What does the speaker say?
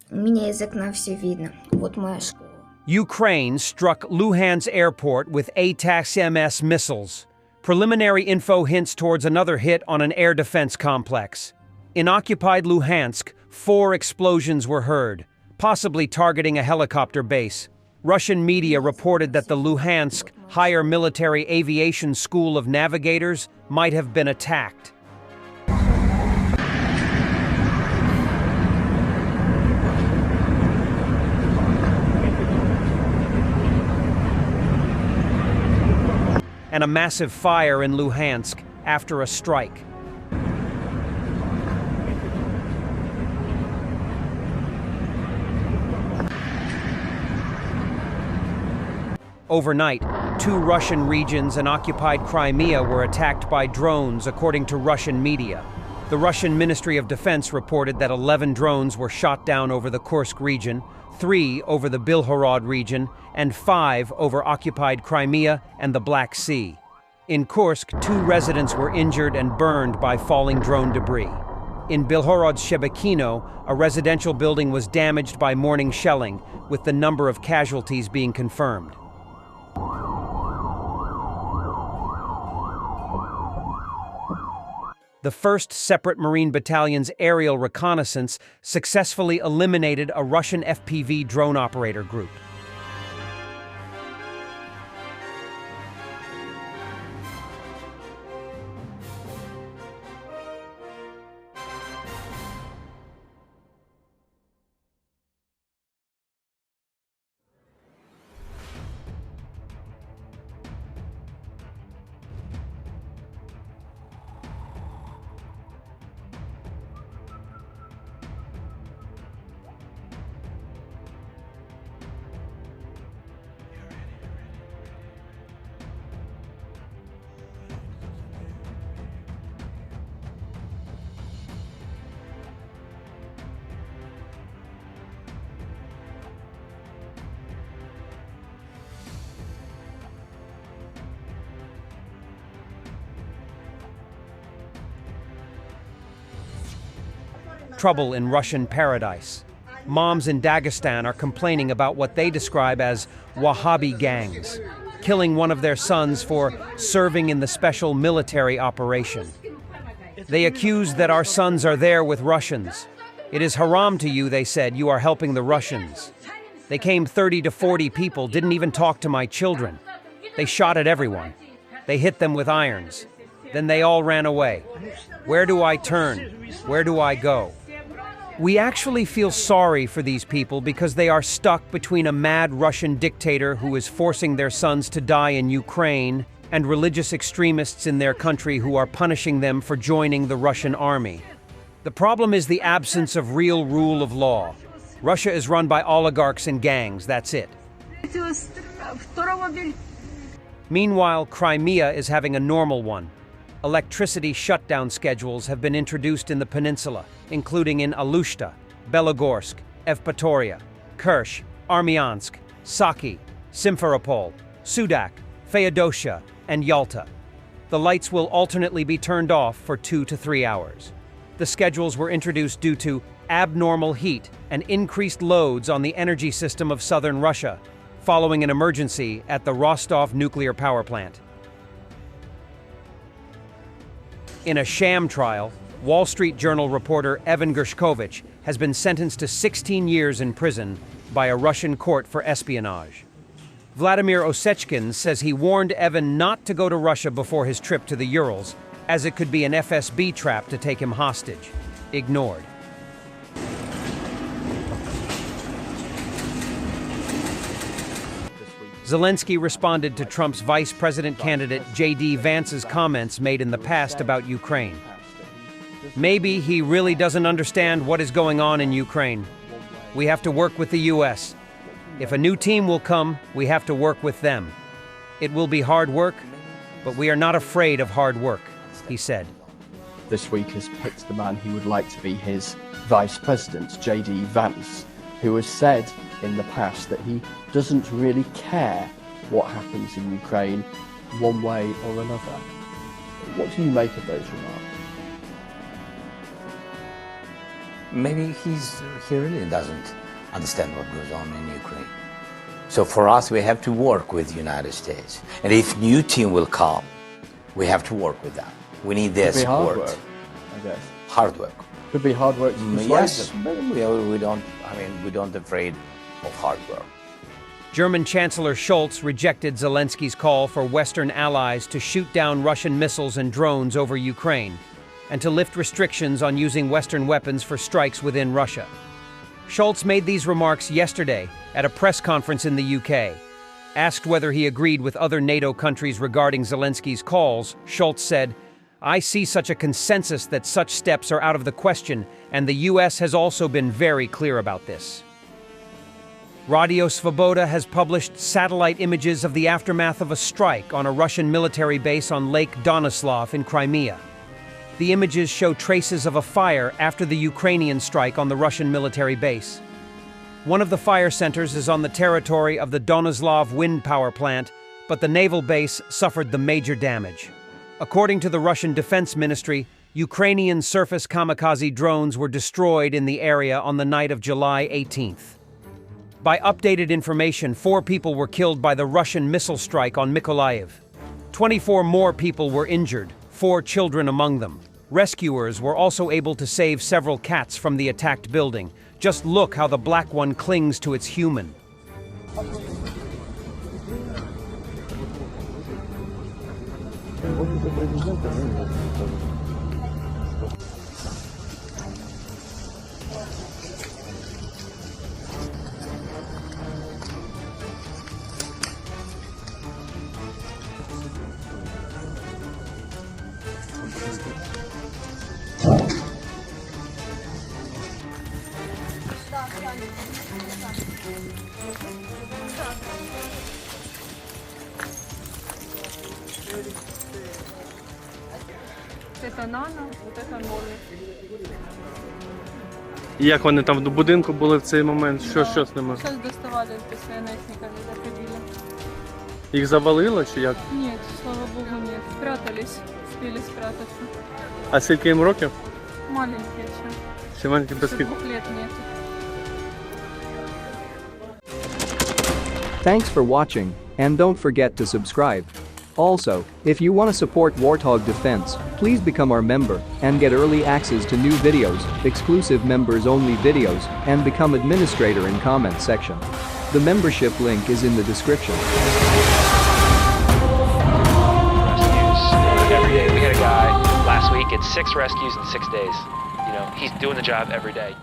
У меня из окна все видно. Вот моя школа. Ukraine struck Luhans airport with Atacms missiles. Preliminary info hints towards another hit on an air defense complex. In occupied Luhansk, 4 explosions were heard, possibly targeting a helicopter base. Russian media reported that the Luhansk Higher Military Aviation School of Navigators might have been attacked. And a massive fire in Luhansk after a strike. Overnight, 2 Russian regions and occupied Crimea were attacked by drones, according to Russian media. The Russian Ministry of Defense reported that 11 drones were shot down over the Kursk region, 3 over the Belgorod region, and 5 over occupied Crimea and the Black Sea. In Kursk, 2 residents were injured and burned by falling drone debris. In Belgorod's Shebekino, a residential building was damaged by morning shelling, with the number of casualties being confirmed. The 1st Separate Marine Battalion's aerial reconnaissance successfully eliminated a Russian FPV drone operator group. Trouble in Russian paradise. Moms in Dagestan are complaining about what they describe as Wahhabi gangs, killing one of their sons for serving in the special military operation. They accuse that our sons are there with Russians. It is haram to you, they said, you are helping the Russians. They came 30 to 40 people, didn't even talk to my children. They shot at everyone. They hit them with irons. Then they all ran away. Where do I turn? Where do I go? We actually feel sorry for these people because they are stuck between a mad Russian dictator who is forcing their sons to die in Ukraine and religious extremists in their country who are punishing them for joining the Russian army. The problem is the absence of real rule of law. Russia is run by oligarchs and gangs, that's it. Meanwhile, Crimea is having a normal one. Electricity shutdown schedules have been introduced in the peninsula, including in Alushta, Belogorsk, Evpatoria, Kerch, Armyansk, Saki, Simferopol, Sudak, Feodosia, and Yalta. The lights will alternately be turned off for 2 to 3 hours. The schedules were introduced due to abnormal heat and increased loads on the energy system of southern Russia, following an emergency at the Rostov nuclear power plant. In a sham trial, Wall Street Journal reporter Evan Gershkovich has been sentenced to 16 years in prison by a Russian court for espionage. Vladimir Osechkin says he warned Evan not to go to Russia before his trip to the Urals, as it could be an FSB trap to take him hostage. Ignored. Zelensky responded to Trump's vice president candidate J.D. Vance's comments made in the past about Ukraine. Maybe he really doesn't understand what is going on in Ukraine. We have to work with the U.S. If a new team will come, we have to work with them. It will be hard work, but we are not afraid of hard work, he said. This week has picked the man he would like to be his vice president, J.D. Vance, who has said in the past that he doesn't really care what happens in Ukraine one way or another. What do you make of those remarks? maybe he really doesn't understand what goes on in Ukraine. So for us, we have to work with the United States. And if new team will come, we have to work with that. We need their support. Hard work, I guess. Hard work. Could be hard work to persuade Yes, them. but we don't afraid of hard work. German Chancellor Scholz rejected Zelensky's call for Western allies to shoot down Russian missiles and drones over Ukraine, and to lift restrictions on using Western weapons for strikes within Russia. Scholz made these remarks yesterday at a press conference in the UK. Asked whether he agreed with other NATO countries regarding Zelensky's calls, Scholz said, "I see such a consensus that such steps are out of the question, and the US has also been very clear about this." Radio Svoboda has published satellite images of the aftermath of a strike on a Russian military base on Lake Donoslav in Crimea. The images show traces of a fire after the Ukrainian strike on the Russian military base. One of the fire centers is on the territory of the Donoslav wind power plant, but the naval base suffered the major damage. According to the Russian Defense Ministry, Ukrainian surface kamikaze drones were destroyed in the area on the night of July 18th. By updated information, 4 people were killed by the Russian missile strike on Mykolaiv. 24 more people were injured, 4 children among them. Rescuers were also able to save several cats from the attacked building. Just look how the black one clings to its human. Это нано, вот это море. Як вони там в будинку були в цей момент? Що з ними? Сейчас доставали с СНСниками, заходили. Їх завалило чи як? Нет, слава богу, нет. Спрятались, успели спрятаться. А скільки їм років? Маленькие еще. Ще маленькі без Еще 2 лет нет. Thanks for watching, and don't forget to subscribe. Also, if you want to support Warthog Defense, please become our member and get early access to new videos, exclusive members-only videos, and become administrator in comment section. The membership link is in the description. Rescues every day. We had a guy last week, it's 6 rescues in 6 days. You know, he's doing the job every day.